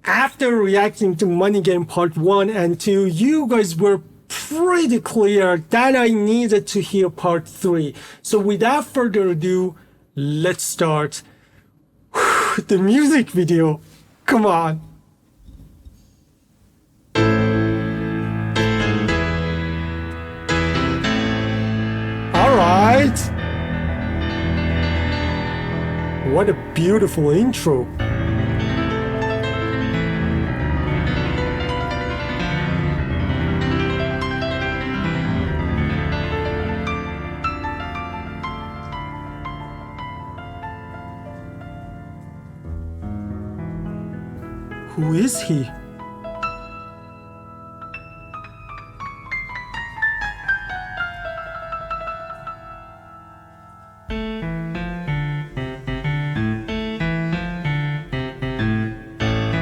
after reacting to Money Game Part 1 and 2, you guys were pretty clear that I needed to hear Part 3. So without further ado, let's start the music video. Come on. Alright. What a beautiful intro. Who is he?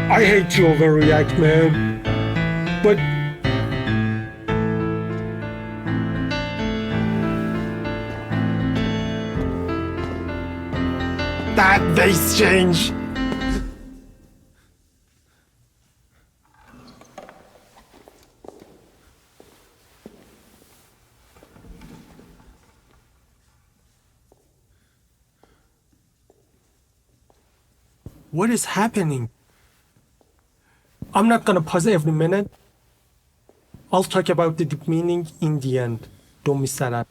I hate to overreact, man, but that bass change. What is happening? I'm not gonna pause every minute. I'll talk about the deep meaning in the end. Don't miss that out.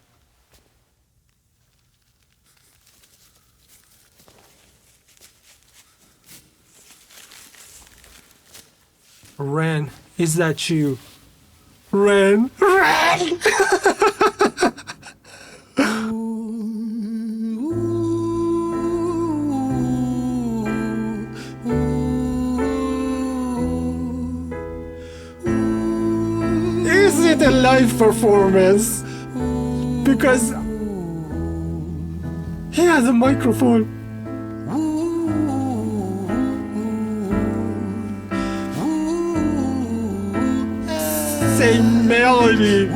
Ren, is that you? Ren? Ren! Is it a live performance? Because he has a microphone. Same melody.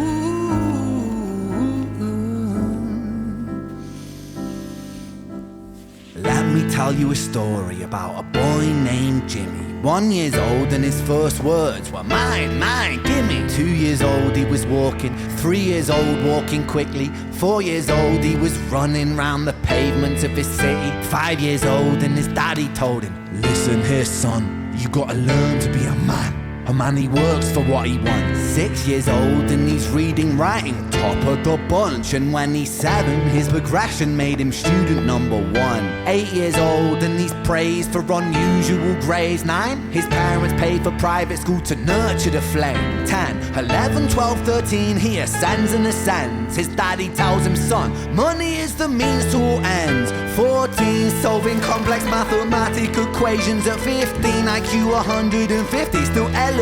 Let me tell you a story about a boy named Jimmy. 1 year old and his first words were mine, mine, gimme. 2 years old he was walking, 3 years old walking quickly. 4 years old he was running round the pavements of his city. 5 years old and his daddy told him, listen here son, you gotta learn to be a man. A man, he works for what he wants. 6 years old and he's reading, writing, top of the bunch. And when he's 7, his progression made him student number 1. 8 years old and he's praised for unusual grades. 9, his parents paid for private school to nurture the flame. 10, 11, 12, 13, he ascends and ascends. His daddy tells him, son, money is the means to all ends. 14, solving complex mathematical equations. At 15, IQ 150, still elevating.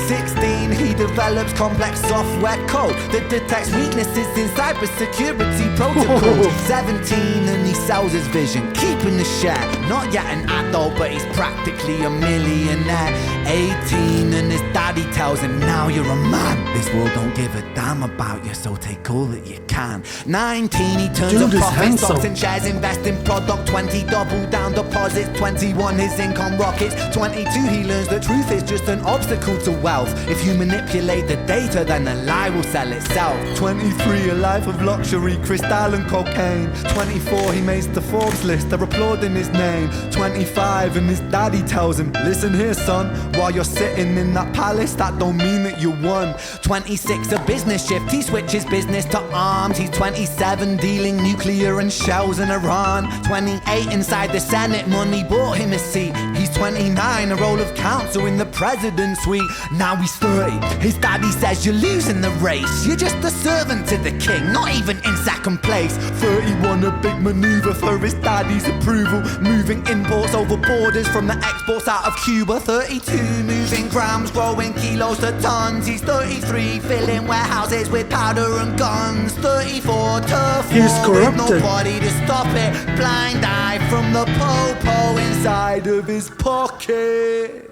16, he develops complex software code that detects weaknesses in cybersecurity protocols. 17, and he sells his vision, keeping the share. Not yet an adult, but he's practically a millionaire. 18, and his daddy tells him, now you're a man. This world don't give a damn about you, so take all that you can. 19, he turns up profit, stocks and shares, invest in product. 20, double down deposits. 21, his income rockets. 22, he learns the truth is just an obstacle to wealth. If you manipulate the data, then the lie will sell itself. 23, a life of luxury, crystal and cocaine. 24, he makes the Forbes list, they're applauding his name. 25, and his daddy tells him, listen here son, while you're sitting in that palace, that don't mean that you won. 26, a business shift, he switches business to arms. He's 27, dealing nuclear and shells in Iran. 28, inside the Senate, money bought him a seat. He's 29, a role of counsel in the president's suite. Now he's 30, his daddy says you're losing the race. You're just a servant to the king, not even in second place. 31, a big maneuver for his daddy's approval, moving imports over borders from the exports out of Cuba. 32, moving grams, growing kilos to tons. He's 33, filling warehouses with powder and guns. 34, turf war with nobody to stop it. Blind eye from the po-po inside of his pocket.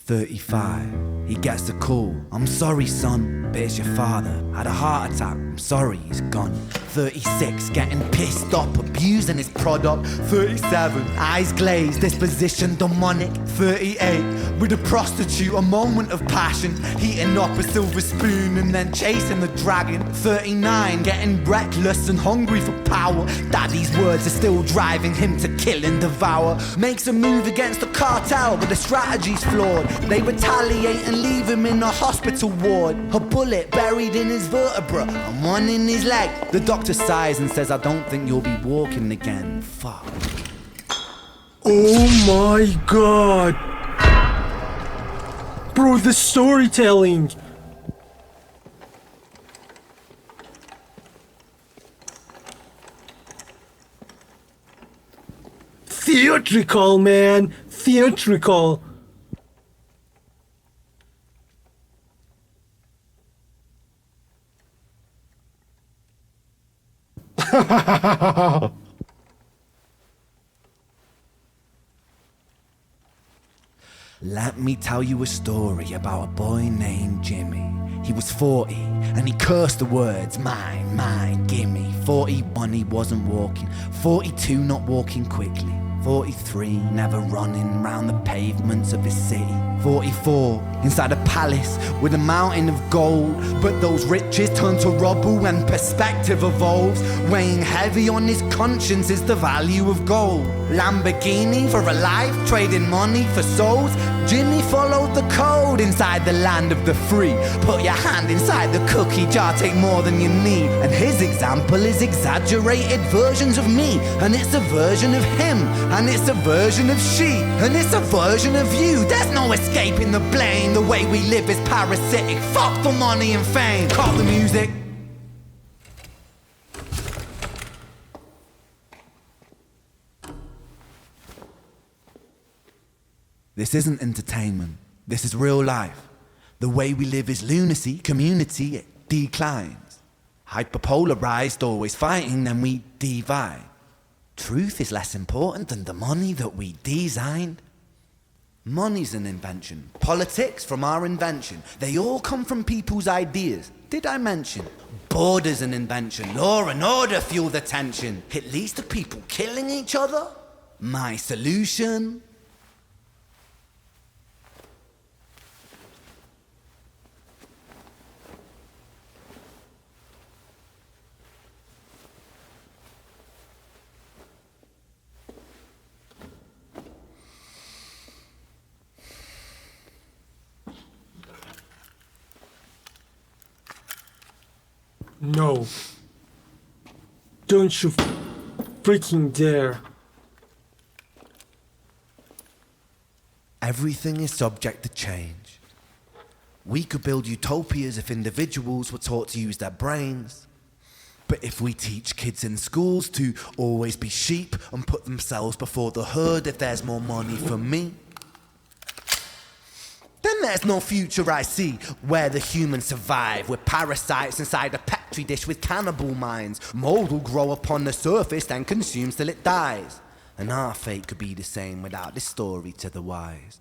35, he gets a call. I'm sorry son, but it's your father. Had a heart attack, I'm sorry, he's gone. 36, getting pissed up, abusing his product. 37, eyes glazed, disposition demonic. 38, with a prostitute, a moment of passion, heating up a silver spoon and then chasing the dragon. 39, getting reckless and hungry for power. Daddy's words are still driving him to kill and devour. Makes a move against the cartel, but the strategy's flawed. They retaliate and leave him in a hospital ward. A bullet buried in his vertebra and one in his leg. The doctor sighs and says, I don't think you'll be walking again. Fuck. Oh my god. Bro, the storytelling. Theatrical, man. Theatrical. Let me tell you a story about a boy named Jimmy. He was 40 and he cursed the words, mine, mine, gimme. 41 he wasn't walking, 42 not walking quickly, 43 never running round the pavements of his city, 44 inside a palace with a mountain of gold. But those riches turn to rubble when perspective evolves. Weighing heavy on his conscience is the value of gold. Lamborghini for a life, trading money for souls. Jimmy followed the code inside the land of the free. Put your hand inside the cookie jar, take more than you need. And his example is exaggerated versions of me. And it's a version of him, and it's a version of she, and it's a version of you. There's no escaping the blame. The way we live is parasitic. Fuck the money and fame. Cut the music. This isn't entertainment. This is real life. The way we live is lunacy, community, it declines. Hyperpolarized, always fighting, then we divide. Truth is less important than the money that we designed. Money's an invention. Politics from our invention. They all come from people's ideas. Did I mention? Border's an invention. Law and order fuel the tension. It leads to people killing each other. My solution? No. Don't you freaking dare. Everything is subject to change. We could build utopias if individuals were taught to use their brains. But if we teach kids in schools to always be sheep and put themselves before the herd if there's more money for me, then there's no future I see where the humans survive. We're parasites inside a petri dish with cannibal minds. Mold will grow upon the surface, then consumes till it dies. And our fate could be the same without this story to the wise.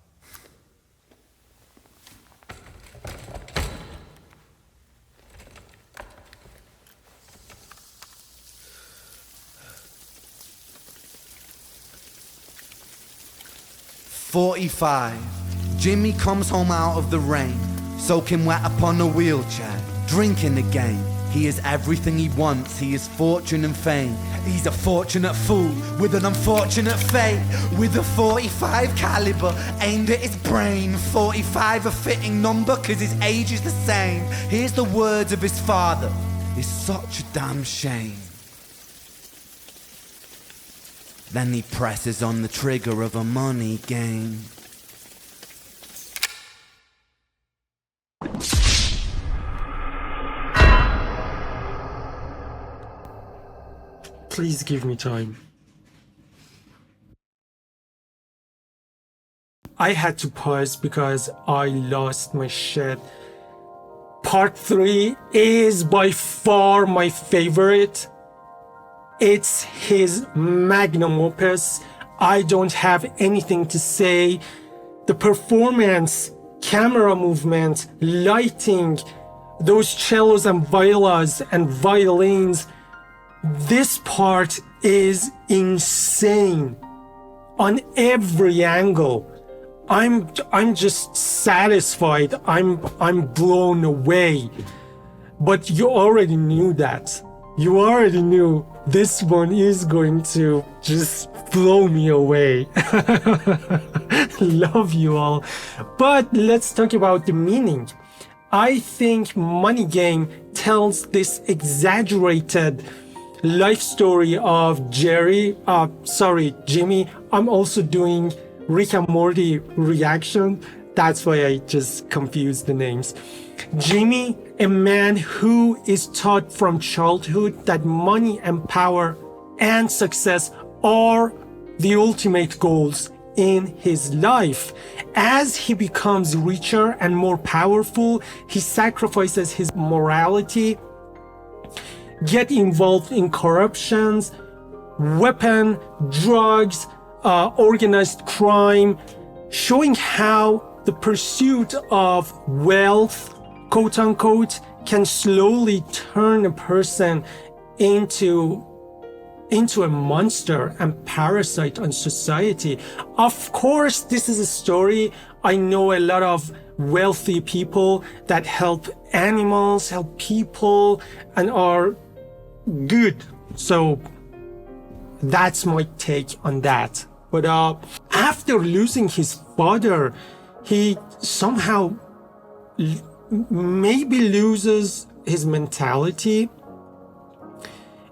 "45. Jimmy comes home out of the rain, soaking wet upon a wheelchair, drinking again. He is everything he wants, he is fortune and fame. He's a fortunate fool with an unfortunate fate. With a 45 caliber aimed at his brain. 45 a fitting number cause his age is the same. Here's the words of his father, it's such a damn shame. Then he presses on the trigger of a money game. Please give me time. I had to pause because I lost my shit. Part 3 is by far my favorite. It's his magnum opus. I don't have anything to say. The performance, camera movement, lighting, those cellos and violas and violins, This part is insane on every angle. I'm just satisfied. I'm blown away. But you already knew that. You already knew this one is going to just blow me away. Love you all. But let's talk about the meaning. I think Money Game tells this exaggerated life story of Jimmy. I'm also doing Rick and Morty reaction. That's why I just confused the names. Jimmy, a man who is taught from childhood that money and power and success are the ultimate goals in his life. As he becomes richer and more powerful, he sacrifices his morality, get involved in corruptions, weapon, drugs, organized crime, showing how the pursuit of wealth, quote unquote, can slowly turn a person into a monster and parasite on society. Of course, this is a story. I know a lot of wealthy people that help animals, help people, and are good. So that's my take on that. But after losing his father, he somehow maybe loses his mentality,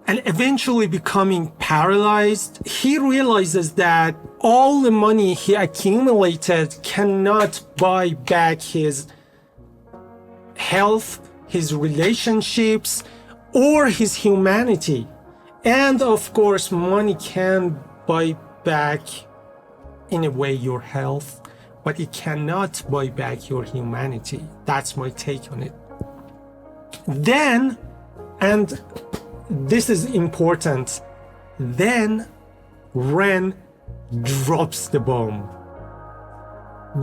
and eventually becoming paralyzed, he realizes that all the money he accumulated cannot buy back his health, his relationships, or his humanity. And of course, money can buy back, in a way, your health, but it cannot buy back your humanity. That's my take on it. Then, and this is important, then REN drops the bomb.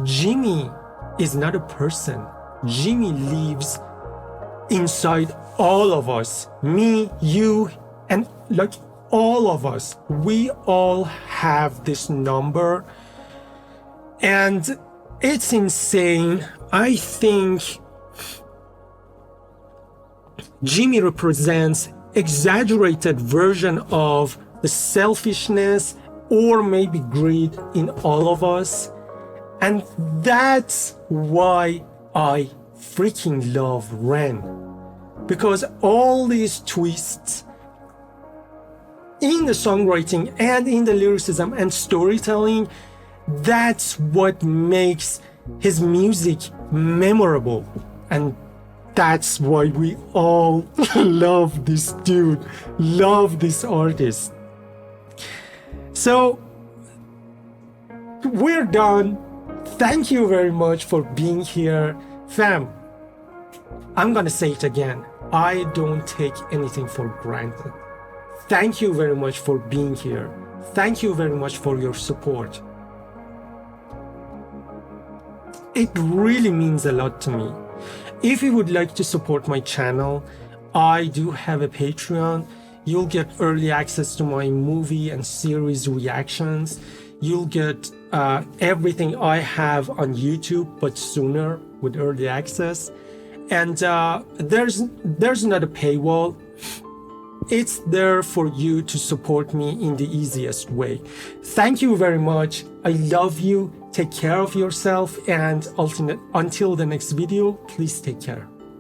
Jimmy is not a person. Jimmy lives inside all of us. Me, you, and like all of us. We all have this number. And it's insane. I think Jimmy represents exaggerated version of the selfishness or maybe greed in all of us. And that's why I freaking love REN. Because all these twists in the songwriting and in the lyricism and storytelling, that's what makes his music memorable. And that's why we all love this dude, love this artist. So we're done. Thank you very much for being here. Fam, I'm gonna say it again. I don't take anything for granted. Thank you very much for being here. Thank you very much for your support. It really means a lot to me. If you would like to support my channel, I do have a Patreon. You'll get early access to my movie and series reactions. You'll get everything I have on YouTube, but sooner with early access. And there's not a paywall. It's there for you to support me in the easiest way. Thank you very much. I love you. Take care of yourself, and until the next video, please take care.